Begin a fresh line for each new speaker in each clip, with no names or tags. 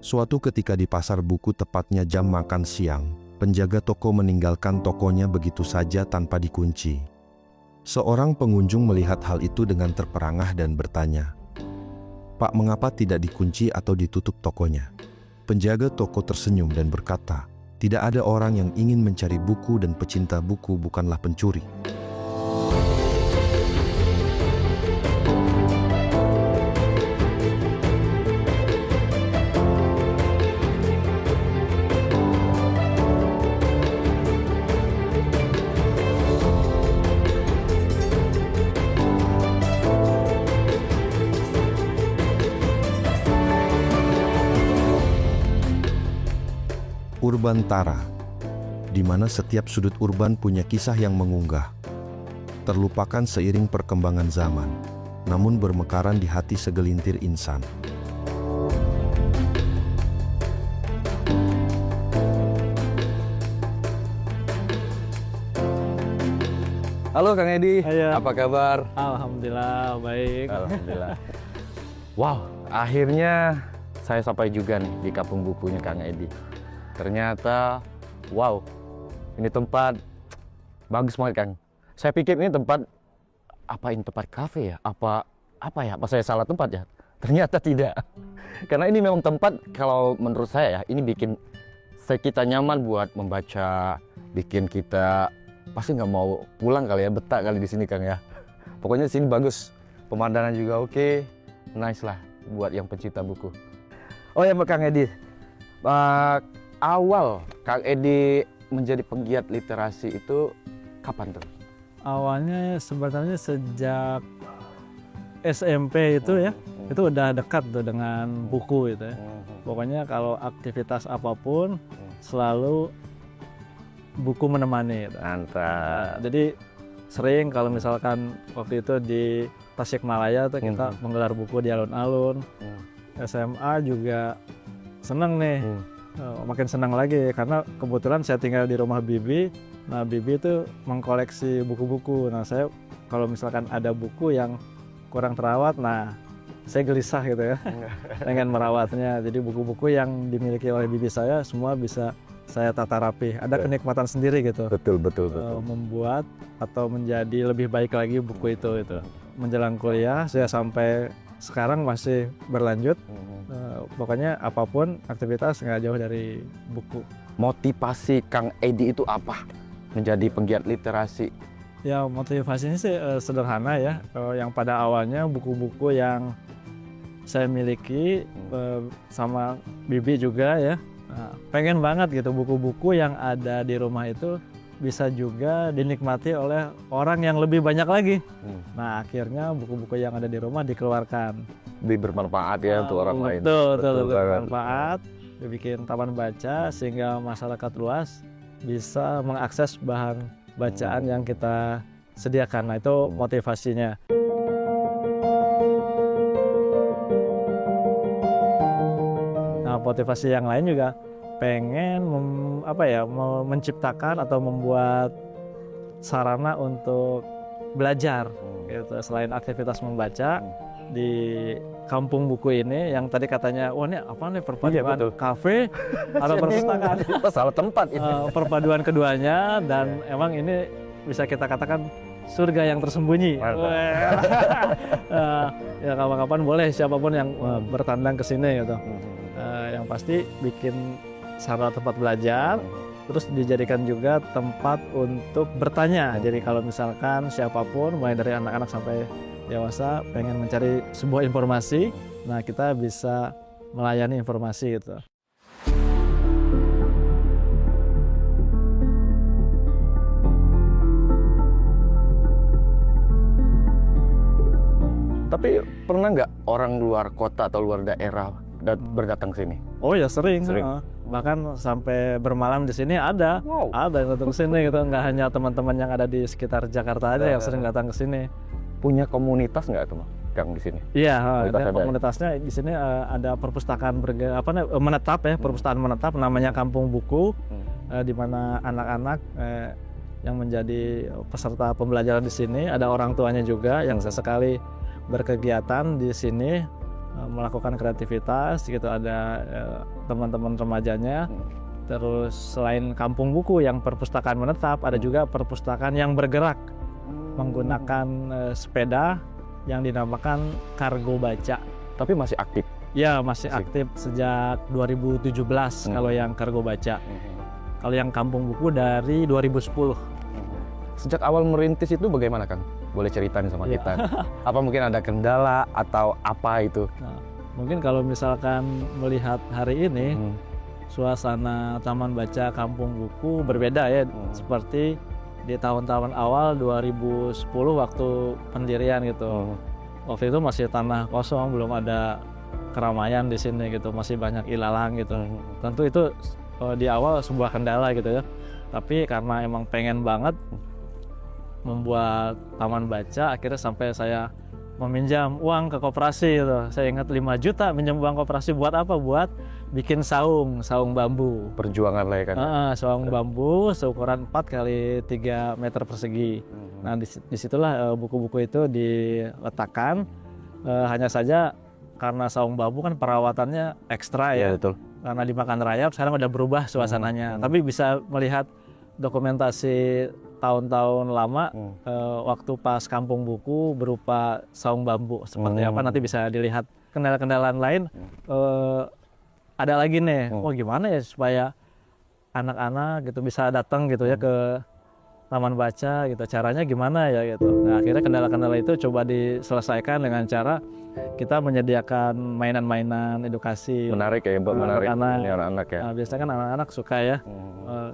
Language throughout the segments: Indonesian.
Suatu ketika di pasar buku, tepatnya jam makan siang, penjaga toko meninggalkan tokonya begitu saja tanpa dikunci. Seorang pengunjung melihat hal itu dengan terperangah dan bertanya, "Pak, mengapa tidak dikunci atau ditutup tokonya?" Penjaga toko tersenyum dan berkata, "Tidak ada orang yang ingin mencari buku dan pecinta buku bukanlah pencuri." Urbantara, di mana setiap sudut urban punya kisah yang mengunggah, terlupakan seiring perkembangan zaman, namun bermekaran di hati segelintir insan.
Halo Kang Edi,
Ayo.
apa kabar?
Alhamdulillah baik.
Alhamdulillah. Wow, akhirnya saya sampai juga nih di kampung bukunya Kang Edi. Ternyata, wow, ini tempat bagus banget Kang. Saya pikir ini tempat, ini tempat kafe ya? Apa saya salah tempat ya? Ternyata tidak. Karena ini memang tempat, kalau menurut saya ya, ini bikin kita nyaman buat membaca, bikin kita pasti nggak mau pulang kali ya, betah kali di sini Kang ya. Pokoknya di sini bagus, pemandangan juga oke, nice lah buat yang pencinta buku. Oh ya Kang Edi, awal Kang Edi menjadi penggiat literasi itu kapan tuh?
Awalnya sebenarnya sejak SMP itu ya, itu udah dekat tuh dengan buku itu ya. Pokoknya kalau aktivitas apapun selalu buku menemani gitu.
Mantap.
Jadi sering kalau misalkan waktu itu di Tasikmalaya tuh kita menggelar buku di alun-alun. SMA juga seneng nih. Makin senang lagi karena kebetulan saya tinggal di rumah Bibi. Nah, Bibi itu mengkoleksi buku-buku. Nah, saya kalau misalkan ada buku yang kurang terawat, nah saya gelisah gitu ya, pengen merawatnya. Jadi buku-buku yang dimiliki oleh Bibi saya semua bisa saya tata rapi. Ada kenikmatan sendiri gitu.
Betul.
Membuat atau menjadi lebih baik lagi buku itu. Menjelang kuliah saya sampai sekarang masih berlanjut. Pokoknya apapun aktivitas nggak jauh dari buku.
Motivasi Kang Edi itu apa? Menjadi penggiat literasi.
Ya motivasinya sih sederhana ya. Yang pada awalnya buku-buku yang saya miliki sama Bibi juga ya. Nah, pengen banget gitu buku-buku yang ada di rumah itu bisa juga dinikmati oleh orang yang lebih banyak lagi. Nah akhirnya buku-buku yang ada di rumah dikeluarkan.
Lebih bermanfaat ya untuk orang lain.
Betul bermanfaat, dibikin taman baca sehingga masyarakat luas bisa mengakses bahan bacaan yang kita sediakan. Nah itu motivasinya. Nah motivasi yang lain juga pengen menciptakan atau membuat sarana untuk belajar gitu. Selain aktivitas membaca di kampung buku ini yang tadi katanya, wah ini apa nih perpaduan kafe atau perpustakaan?
Salah tempat ini.
Perpaduan keduanya dan emang ini bisa kita katakan surga yang tersembunyi. Ya kapan-kapan boleh siapapun yang bertandang ke sini gitu. Yang pasti bikin sarana tempat belajar, terus dijadikan juga tempat untuk bertanya. Jadi kalau misalkan siapapun, mulai dari anak-anak sampai dewasa, pengen mencari sebuah informasi, nah kita bisa melayani informasi gitu.
Tapi pernah nggak orang luar kota atau luar daerah berdatang ke sini?
Oh ya sering. Bahkan sampai bermalam di sini ada yang datang ke sini gitu. Nggak hanya teman-teman yang ada di sekitar Jakarta aja yang sering datang ke sini.
Punya komunitas nggak tuh Kang di sini?
Iya, komunitasnya di sini ada perpustakaan menetap ya, perpustakaan menetap namanya Kampung Buku, di mana anak-anak yang menjadi peserta pembelajaran di sini, ada orang tuanya juga yang sesekali berkegiatan di sini melakukan kreativitas gitu, ada teman-teman remajanya. Terus selain kampung buku yang perpustakaan menetap, ada juga perpustakaan yang bergerak menggunakan sepeda yang dinamakan Kargo Baca.
Tapi masih aktif.
Ya, masih aktif sejak 2017 kalau yang Kargo Baca. Kalau yang kampung buku dari 2010.
Sejak awal merintis itu bagaimana, Kang? Boleh ceritain sama kita? Apa mungkin ada kendala atau apa itu?
Nah, mungkin kalau misalkan melihat hari ini, suasana Taman Baca Kampung Buku berbeda ya, seperti di tahun-tahun awal 2010 waktu pendirian gitu. Waktu itu masih tanah kosong, belum ada keramaian di sini gitu, masih banyak ilalang gitu. Tentu itu di awal sebuah kendala gitu ya. Tapi karena emang pengen banget membuat taman baca, akhirnya sampai saya meminjam uang ke koperasi gitu. Saya ingat 5 juta minjam uang koperasi buat apa? Buat bikin saung bambu.
Perjuangan lah ya kan?
Saung bambu seukuran 4 kali 3 meter persegi. Nah disitulah buku-buku itu diletakkan. Hanya saja karena saung bambu kan perawatannya ekstra ya.
Betul.
Karena dimakan rayap, sekarang udah berubah suasananya. Tapi bisa melihat dokumentasi tahun-tahun lama waktu pas kampung buku berupa saung bambu seperti apa, nanti bisa dilihat. Kendala-kendala lain ada lagi nih. Gimana ya supaya anak-anak gitu bisa datang gitu ya ke taman baca gitu, caranya gimana ya gitu. Nah akhirnya kendala-kendala itu coba diselesaikan dengan cara kita menyediakan mainan-mainan edukasi.
Menarik ya Mbak, menarik anak-anak ya.
Nah, biasanya kan anak-anak suka ya.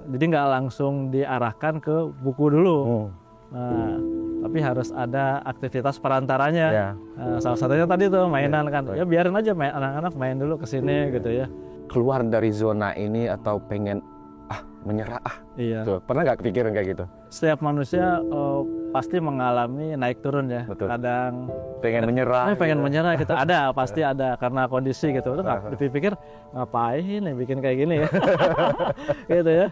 Jadi nggak langsung diarahkan ke buku dulu. Nah, tapi harus ada aktivitas perantaranya. Salah satunya tadi tuh mainan kan. Ya biarin aja anak-anak main dulu ke sini gitu ya.
Keluar dari zona ini atau pengen menyerah
Iya.
Tuh, pernah nggak kepikiran kayak gitu?
Setiap manusia pasti mengalami naik turun ya.
Betul.
Kadang
pengen menyerah.
Pengen menyerah gitu. Ada, pasti ada karena kondisi gitu. Itu nggak dipikir ngapain nih bikin kayak gini ya. Gitu ya.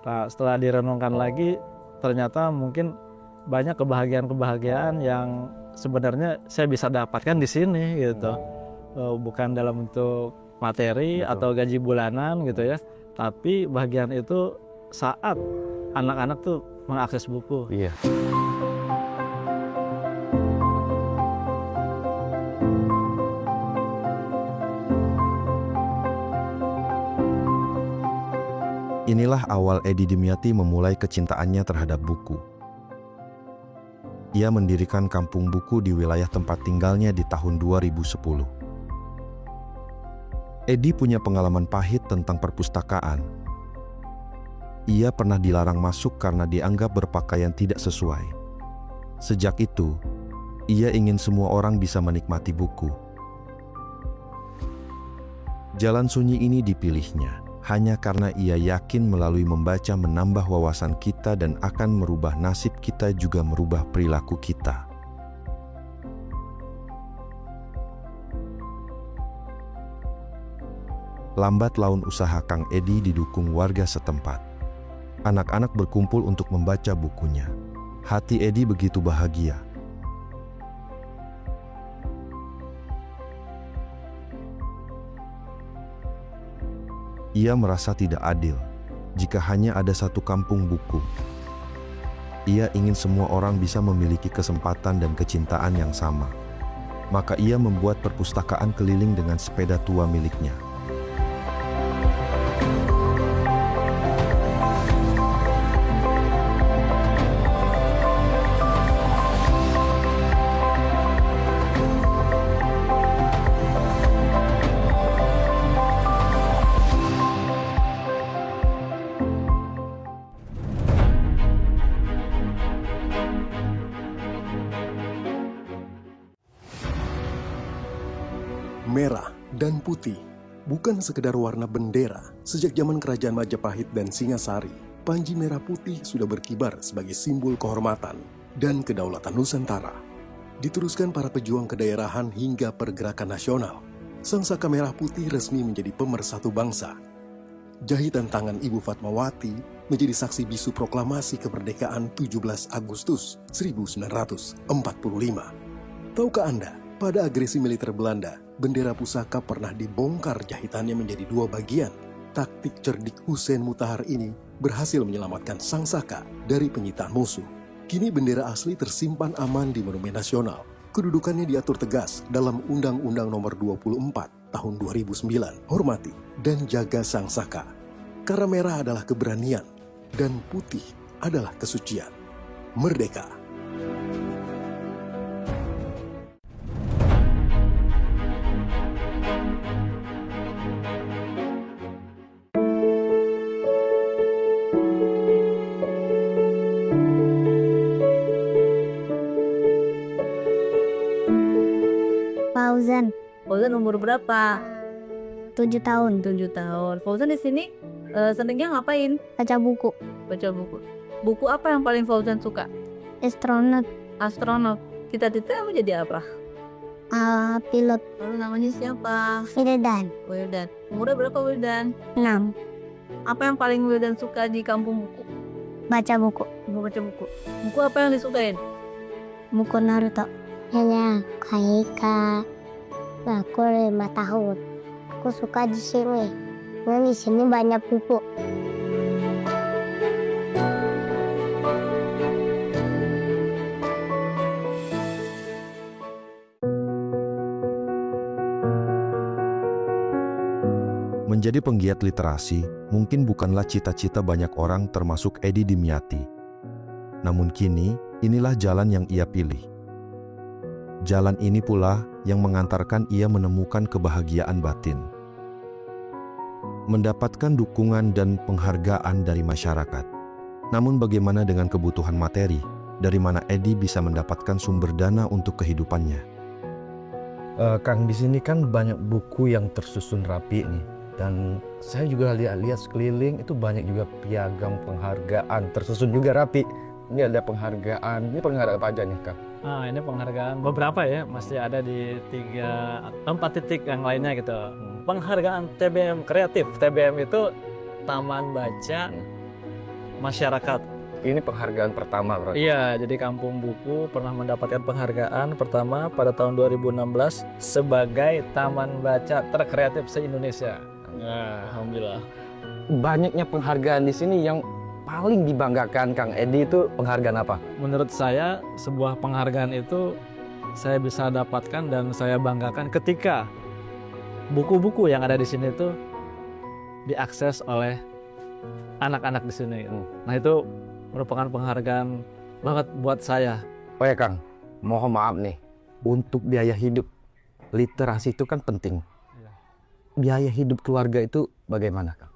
Nah, setelah direnungkan lagi ternyata mungkin banyak kebahagiaan-kebahagiaan yang sebenarnya saya bisa dapatkan di sini gitu. Bukan dalam bentuk materi atau gaji bulanan gitu ya. Tapi bagian itu saat anak-anak tuh mengakses buku.
Iya.
Inilah awal Edi Dimyati memulai kecintaannya terhadap buku. Ia mendirikan kampung buku di wilayah tempat tinggalnya di tahun 2010. Edi punya pengalaman pahit tentang perpustakaan. Ia pernah dilarang masuk karena dianggap berpakaian tidak sesuai. Sejak itu, ia ingin semua orang bisa menikmati buku. Jalan sunyi ini dipilihnya hanya karena ia yakin melalui membaca menambah wawasan kita dan akan merubah nasib kita, juga merubah perilaku kita. Lambat laun usaha Kang Edi didukung warga setempat. Anak-anak berkumpul untuk membaca bukunya. Hati Edi begitu bahagia. Ia merasa tidak adil jika hanya ada satu kampung buku. Ia ingin semua orang bisa memiliki kesempatan dan kecintaan yang sama. Maka ia membuat perpustakaan keliling dengan sepeda tua miliknya.
Merah dan putih bukan sekedar warna bendera. Sejak zaman Kerajaan Majapahit dan Singasari, panji merah putih sudah berkibar sebagai simbol kehormatan dan kedaulatan Nusantara. Diteruskan para pejuang kedaerahan hingga pergerakan nasional, sang saka merah putih resmi menjadi pemersatu bangsa. Jahitan tangan Ibu Fatmawati menjadi saksi bisu proklamasi kemerdekaan 17 Agustus 1945. Tahukah Anda, Pada agresi militer Belanda, bendera pusaka pernah dibongkar jahitannya menjadi 2 bagian. Taktik cerdik Hussein Mutahar ini berhasil menyelamatkan Sang Saka dari penyitaan musuh. Kini bendera asli tersimpan aman di Monumen Nasional. Kedudukannya diatur tegas dalam Undang-Undang Nomor 24 Tahun 2009, hormati dan jaga Sang Saka. Karena merah adalah keberanian dan putih adalah kesucian. Merdeka!
Fauzan,
Fauzan umur berapa?
7 tahun,
7 tahun. Fauzan di sini senengnya ngapain?
baca buku,
Baca buku. Buku apa yang paling Fauzan suka?
astronot,
Astronot. Cita-cita mau jadi apa?
pilot,
Lalu namanya siapa?
Wildan,
Wildan. Umurnya berapa Wildan?
6,
Apa yang paling Wildan suka di kampung buku?
baca buku,
Mau baca buku. Buku apa yang disukain?
buku Naruto. Hanya Kaika, aku 5 tahun. Aku suka di sini. Karena di sini banyak buku.
Menjadi penggiat literasi mungkin bukanlah cita-cita banyak orang termasuk Edi Dimyati. Namun kini, inilah jalan yang ia pilih. Jalan ini pula yang mengantarkan ia menemukan kebahagiaan batin. Mendapatkan dukungan dan penghargaan dari masyarakat. Namun bagaimana dengan kebutuhan materi? Dari mana Edi bisa mendapatkan sumber dana untuk kehidupannya?
Kang, di sini kan banyak buku yang tersusun rapi nih. Dan saya juga lihat sekeliling itu banyak juga piagam penghargaan tersusun juga rapi. Ini ada penghargaan. Ini penghargaan apa aja nih, Kang?
Ini penghargaan beberapa ya, masih ada di 4 titik yang lainnya gitu. Penghargaan TBM kreatif. TBM itu Taman Baca Masyarakat.
Ini penghargaan pertama berarti.
Iya, jadi Kampung Buku pernah mendapatkan penghargaan pertama pada tahun 2016 sebagai Taman Baca terkreatif se-Indonesia. Nah, alhamdulillah.
Banyaknya penghargaan di sini yang paling dibanggakan Kang Edi itu penghargaan apa?
Menurut saya sebuah penghargaan itu saya bisa dapatkan dan saya banggakan ketika buku-buku yang ada di sini itu diakses oleh anak-anak di sini. Nah, itu merupakan penghargaan banget buat saya.
Oh ya Kang, mohon maaf nih, untuk biaya hidup literasi itu kan penting. Biaya hidup keluarga itu bagaimana Kang?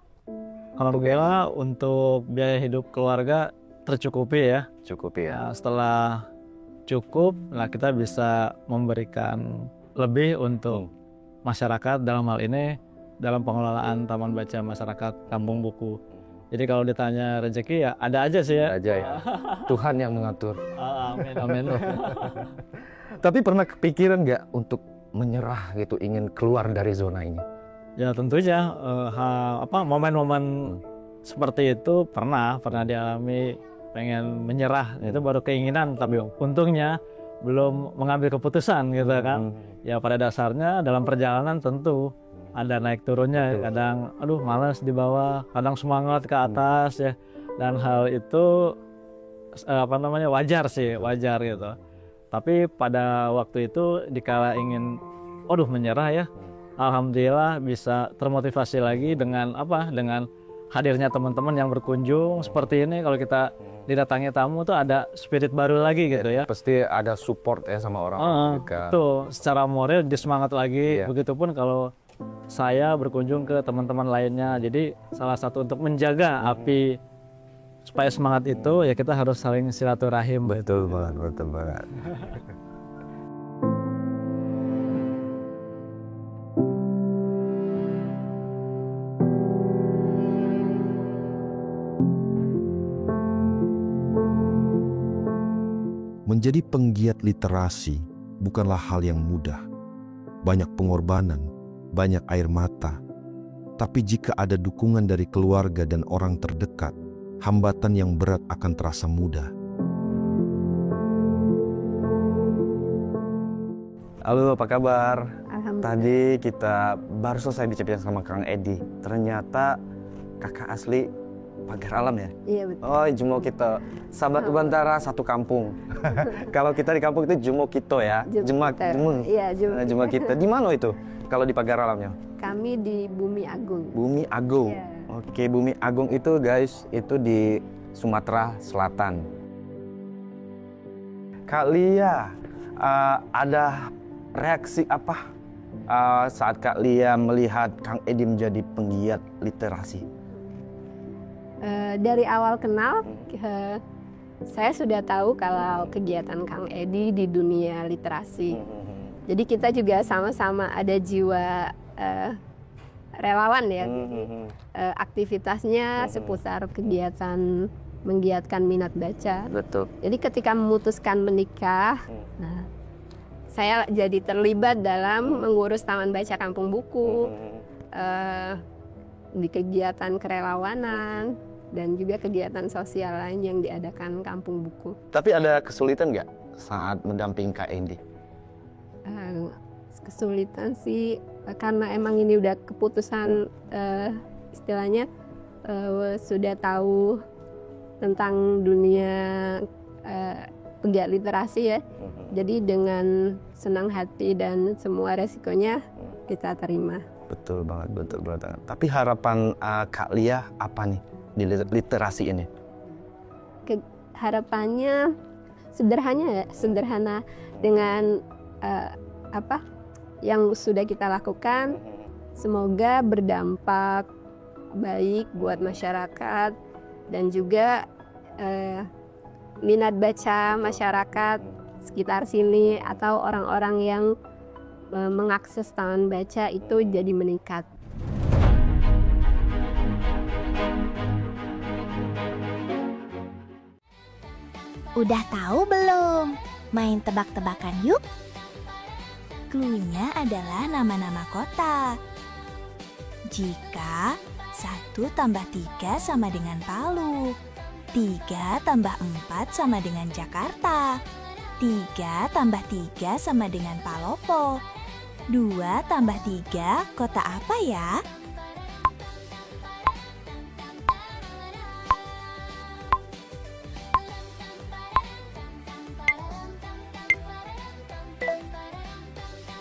Alhamdulillah untuk biaya hidup keluarga tercukupi ya.
Cukup ya.
Nah, setelah cukup, nah kita bisa memberikan lebih untuk masyarakat dalam hal ini dalam pengelolaan Taman Baca Masyarakat Kampung Buku. Jadi kalau ditanya rezeki ya ada aja sih ya.
Aja ya. Tuhan yang mengatur.
Amin, amin.
Tapi pernah kepikiran nggak untuk menyerah gitu, ingin keluar dari zona ini?
Ya tentunya momen-momen seperti itu pernah dialami, pengen menyerah. Itu baru keinginan, tapi untungnya belum mengambil keputusan gitu kan. Ya pada dasarnya dalam perjalanan tentu ada naik turunnya, kadang aduh malas di bawah, kadang semangat ke atas ya. Dan hal itu wajar gitu. Tapi pada waktu itu dikala ingin menyerah ya, alhamdulillah bisa termotivasi lagi dengan hadirnya teman-teman yang berkunjung seperti ini. Kalau kita didatangi tamu tuh ada spirit baru lagi gitu ya.
Pasti ada support ya sama orang juga.
Tuh secara moral disemangat lagi. Begitupun kalau saya berkunjung ke teman-teman lainnya. Jadi salah satu untuk menjaga api supaya semangat itu ya kita harus saling silaturahim.
Betul banget.
Menjadi penggiat literasi bukanlah hal yang mudah. Banyak pengorbanan, banyak air mata. Tapi jika ada dukungan dari keluarga dan orang terdekat, hambatan yang berat akan terasa mudah.
Halo, apa kabar?
Alhamdulillah.
Tadi kita baru selesai bicara sama Kang Edi. Ternyata kakak asli Pagar Alam ya?
Iya betul.
Oh, Jumo Kito. Sahabat Ubantara satu kampung. Kalau kita di kampung itu Jumo Kito ya?
Iya,
Jumo Kito. Di mana itu? Kalau di Pagar Alamnya?
Kami di Bumi Agung.
Bumi Agung.
Iya.
Oke, Bumi Agung itu guys, itu di Sumatera Selatan. Kak Lia, ada reaksi apa saat Kak Lia melihat Kang Edi menjadi penggiat literasi?
Dari awal kenal, saya sudah tahu kalau kegiatan Kang Edi di dunia literasi. Jadi kita juga sama-sama ada jiwa relawan ya. Aktivitasnya seputar kegiatan menggiatkan minat baca.
Betul.
Jadi ketika memutuskan menikah, nah, saya jadi terlibat dalam mengurus Taman Baca Kampung Buku, di kegiatan kerelawanan, dan juga kegiatan sosial lain yang diadakan Kampung Buku.
Tapi ada kesulitan nggak saat mendampingi Kak Edi?
Kesulitan sih, karena emang ini udah keputusan, istilahnya sudah tahu tentang dunia pegiat literasi ya. Jadi dengan senang hati dan semua resikonya kita terima.
Betul banget. Tapi harapan Kak Lia apa nih di literasi ini?
Harapannya sederhana dengan apa yang sudah kita lakukan, semoga berdampak baik buat masyarakat dan juga minat baca masyarakat sekitar sini atau orang-orang yang mengakses taman baca itu jadi meningkat.
Udah tahu belum? Main tebak-tebakan yuk. Cluenya adalah nama-nama kota. Jika 1 tambah 3 sama dengan Palu, 3 tambah 4 sama dengan Jakarta, 3 tambah 3 sama dengan Palopo, 2 tambah 3 kota apa ya?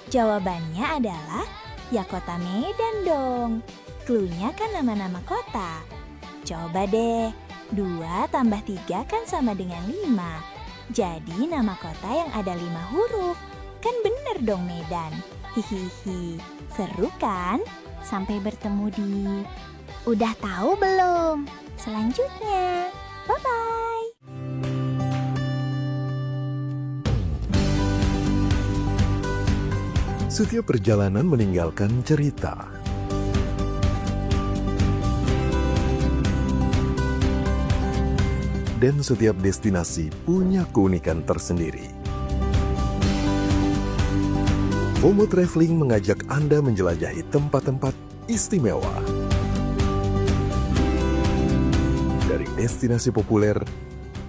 Jawabannya adalah ya kota Medan dong. Cluenya kan nama-nama kota. Coba deh, 2 tambah 3 kan sama dengan 5. Jadi nama kota yang ada 5 huruf. Kan bener dong Medan. Hihihi, seru kan? Sampai bertemu di... Udah tahu belum? Selanjutnya, bye-bye.
Setiap perjalanan meninggalkan cerita. Dan setiap destinasi punya keunikan tersendiri. FOMO Traveling mengajak Anda menjelajahi tempat-tempat istimewa. Dari destinasi populer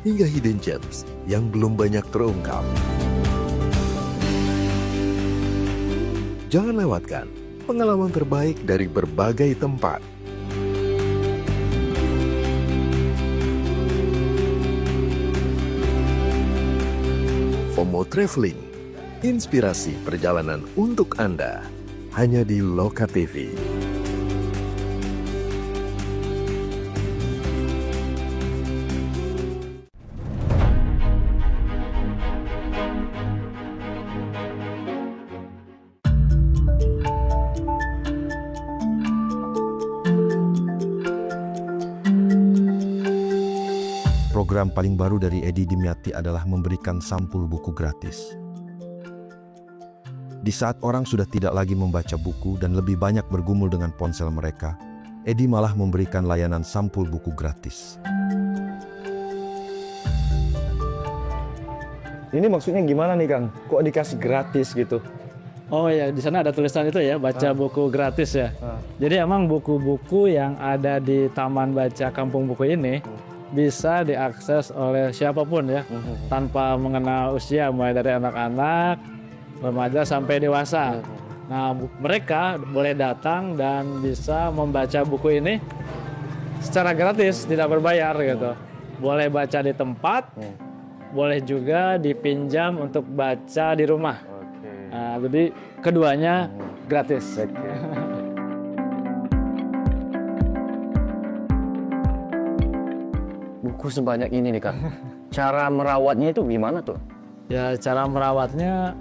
hingga hidden gems yang belum banyak terungkap. Jangan lewatkan pengalaman terbaik dari berbagai tempat. FOMO Traveling, inspirasi perjalanan untuk Anda, hanya di Loka TV.
Program paling baru dari Edi Dimyati adalah memberikan sampul buku gratis. Di saat orang sudah tidak lagi membaca buku dan lebih banyak bergumul dengan ponsel mereka, Edi malah memberikan layanan sampul buku gratis.
Ini maksudnya gimana nih Kang? Kok dikasih gratis gitu?
Oh ya, di sana ada tulisan itu ya, baca buku gratis ya. Jadi emang buku-buku yang ada di Taman Baca Kampung Buku ini bisa diakses oleh siapapun ya, tanpa mengenal usia, mulai dari anak-anak, remaja sampai dewasa. Nah, mereka boleh datang dan bisa membaca buku ini secara gratis, tidak berbayar gitu. Boleh baca di tempat, boleh juga dipinjam untuk baca di rumah. Nah, jadi keduanya gratis.
Buku sebanyak ini nih Kang. Cara merawatnya itu gimana tuh?
Ya, cara merawatnya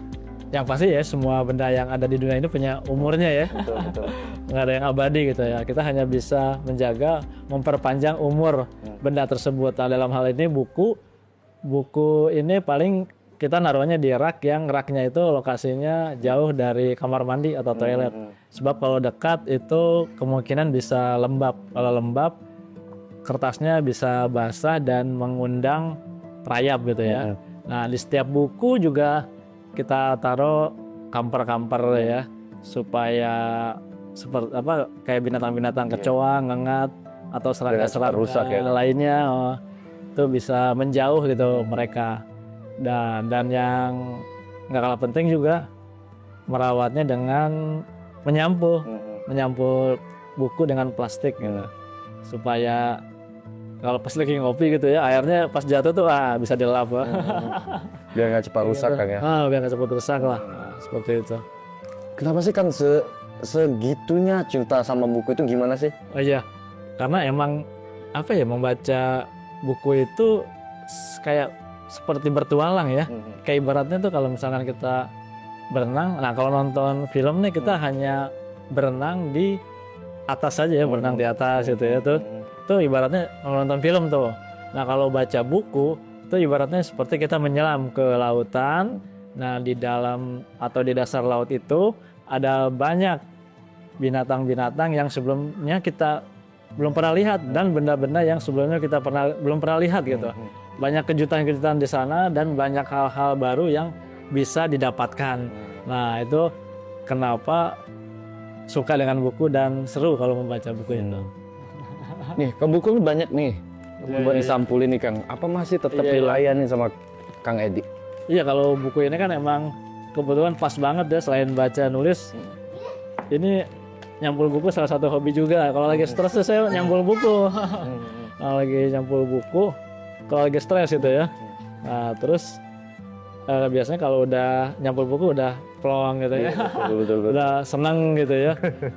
yang pasti ya semua benda yang ada di dunia ini punya umurnya ya.
Betul.
Nggak ada yang abadi gitu ya. Kita hanya bisa menjaga, memperpanjang umur benda tersebut. Nah, dalam hal ini buku ini paling kita naruhnya di rak yang raknya itu lokasinya jauh dari kamar mandi atau toilet. Sebab kalau dekat itu kemungkinan bisa lembab. Kalau lembab kertasnya bisa basah dan mengundang rayap gitu ya. Nah, di setiap buku juga kita taruh kamper-kamper ya supaya seperti apa kayak binatang-binatang kecoa, ngengat atau serangga-serangga
rusak ya.
lainnya itu bisa menjauh gitu mereka. Dan yang nggak kalah penting juga merawatnya dengan menyampul buku dengan plastik gitu. Supaya kalau pas lagi ngopi gitu ya, airnya pas jatuh tuh bisa dilap.
Biar nggak cepat rusak kan ya?
Biar nggak cepat rusak lah. Seperti itu.
Kenapa sih Kang segitunya cinta sama buku itu gimana sih?
Oh iya, karena emang apa ya, membaca buku itu kayak seperti bertualang ya. Kayak ibaratnya tuh kalau misalkan kita berenang, nah kalau nonton film nih kita hanya berenang di atas saja ya, berenang di atas gitu ya tuh. Itu ibaratnya nonton film tuh. Nah, kalau baca buku itu ibaratnya seperti kita menyelam ke lautan. Nah, di dalam atau di dasar laut itu ada banyak binatang-binatang yang sebelumnya kita belum pernah lihat dan benda-benda yang sebelumnya kita belum pernah lihat gitu. Banyak kejutan-kejutan di sana dan banyak hal-hal baru yang bisa didapatkan. Nah, itu kenapa suka dengan buku dan seru kalau membaca buku itu.
Nih, ke buku banyak nih. Buat disampulin nih Kang. Apa masih tetap dilayani sama Kang Edi?
Iya, kalau buku ini kan emang kebetulan pas banget ya, selain baca nulis. Ini nyampul buku salah satu hobi juga. Kalau lagi stres tuh saya nyampul buku. Kalau lagi nyampul buku, kalau lagi stres gitu ya. Nah, terus biasanya kalau udah nyampul buku udah plong gitu ya. Betul. Udah senang gitu ya.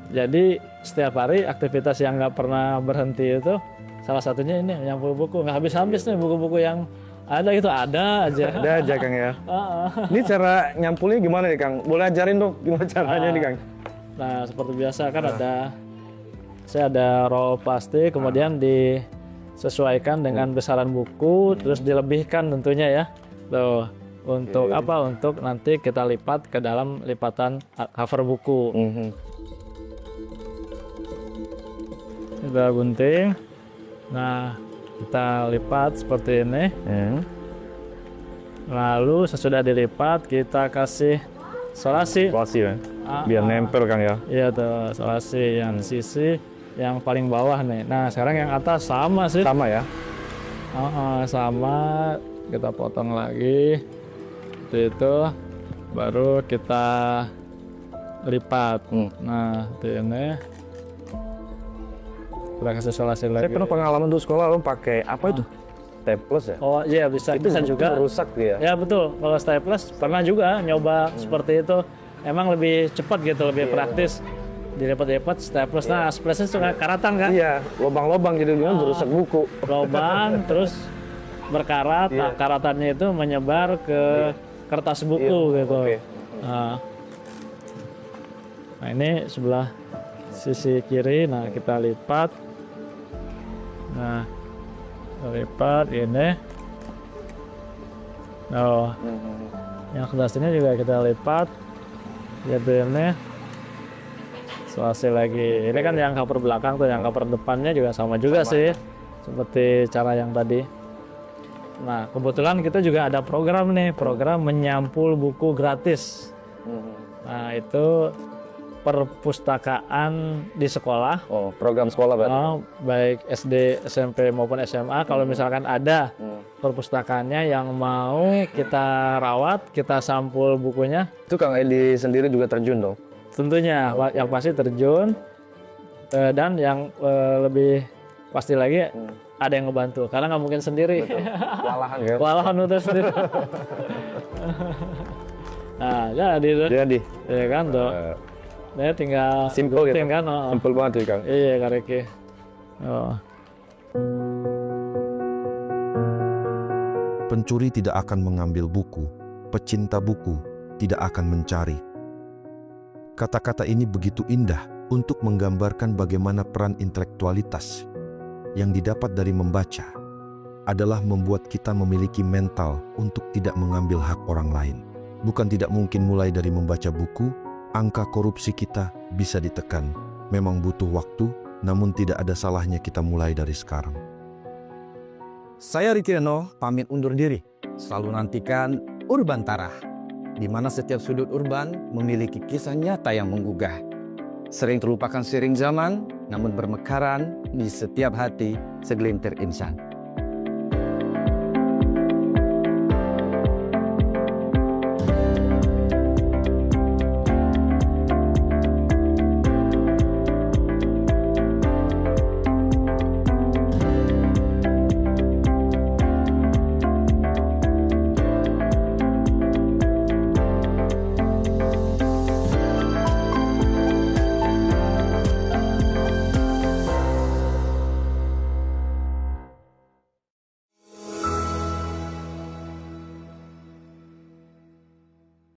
Jadi setiap hari aktivitas yang nggak pernah berhenti itu salah satunya ini nyampul buku. Nggak habis-habis nih buku-buku yang ada gitu, ada aja.
Ada aja Kang ya. Ini cara nyampulnya gimana nih Kang? Boleh ajarin dong gimana caranya nih Kang?
Nah, seperti biasa kan saya ada roll plastik, kemudian disesuaikan dengan besaran buku, terus dilebihkan tentunya ya. Tuh. Untuk apa? Untuk nanti kita lipat ke dalam lipatan cover buku. Kita gunting. Nah, kita lipat seperti ini. Lalu sesudah dilipat kita kasih solasi.
Solasi ya? Biar nempel Kang ya?
Iya tuh, solasi yang sisi yang paling bawah nih. Nah, sekarang yang atas sama sih.
Sama ya?
Sama. Kita potong lagi. Itu baru kita lipat. Nah, ini kita kasih solasi lagi.
Saya pernah pengalaman dulu sekolah lo pakai apa itu? Staples ya?
Oh iya, bisa juga.
Rusak dia.
Ya betul. Kalau staples pernah juga nyoba seperti itu. Emang lebih cepat gitu, lebih praktis. Dilipat-lipat staples. Nah, staplesnya suka karatan kan?
Iya, lubang-lubang jadi dia merusak buku.
Lubang terus berkarat. Nah, karatannya itu menyebar ke kertas buku gitu. Nah, ini sebelah sisi kiri. Nah, kita lipat. Nah, lipat ini. Oh, yang sebelah sini juga kita lipat. Jadi ini selesai lagi. Ini kan yang cover belakang tuh, yang cover depannya juga sama juga sih, seperti cara yang tadi. Nah, kebetulan kita juga ada program nih, program menyampul buku gratis. Nah, itu perpustakaan di sekolah,
Oh, program sekolah berarti.
baik SD, SMP maupun SMA. Kalau misalkan ada perpustakaannya yang mau kita rawat, kita sampul bukunya,
Itu Kang Edi sendiri juga terjun dong.
tentunya yang pasti terjun, dan yang lebih pasti lagi ada yang ngebantu, karena nggak mungkin sendiri.
Walahan ya.
Walahan udah sendiri. Nah,
Jadi
ya kan tuh. Dia tinggal
Simple gitu.
ikutin kan.
simpel banget ya Kang.
Iya, kareki. Oh.
Pencuri tidak akan mengambil buku, pecinta buku tidak akan mencari. Kata-kata ini begitu indah untuk menggambarkan bagaimana peran intelektualitas yang didapat dari membaca adalah membuat kita memiliki mental untuk tidak mengambil hak orang lain. Bukan tidak mungkin mulai dari membaca buku, angka korupsi kita bisa ditekan. Memang butuh waktu, namun tidak ada salahnya kita mulai dari sekarang.
Saya Riki Reno, pamit undur diri. Selalu nantikan Urbantara, di mana setiap sudut urban memiliki kisah nyata yang menggugah. Sering terlupakan seiring zaman, namun bermekaran di setiap hati segelintir insan.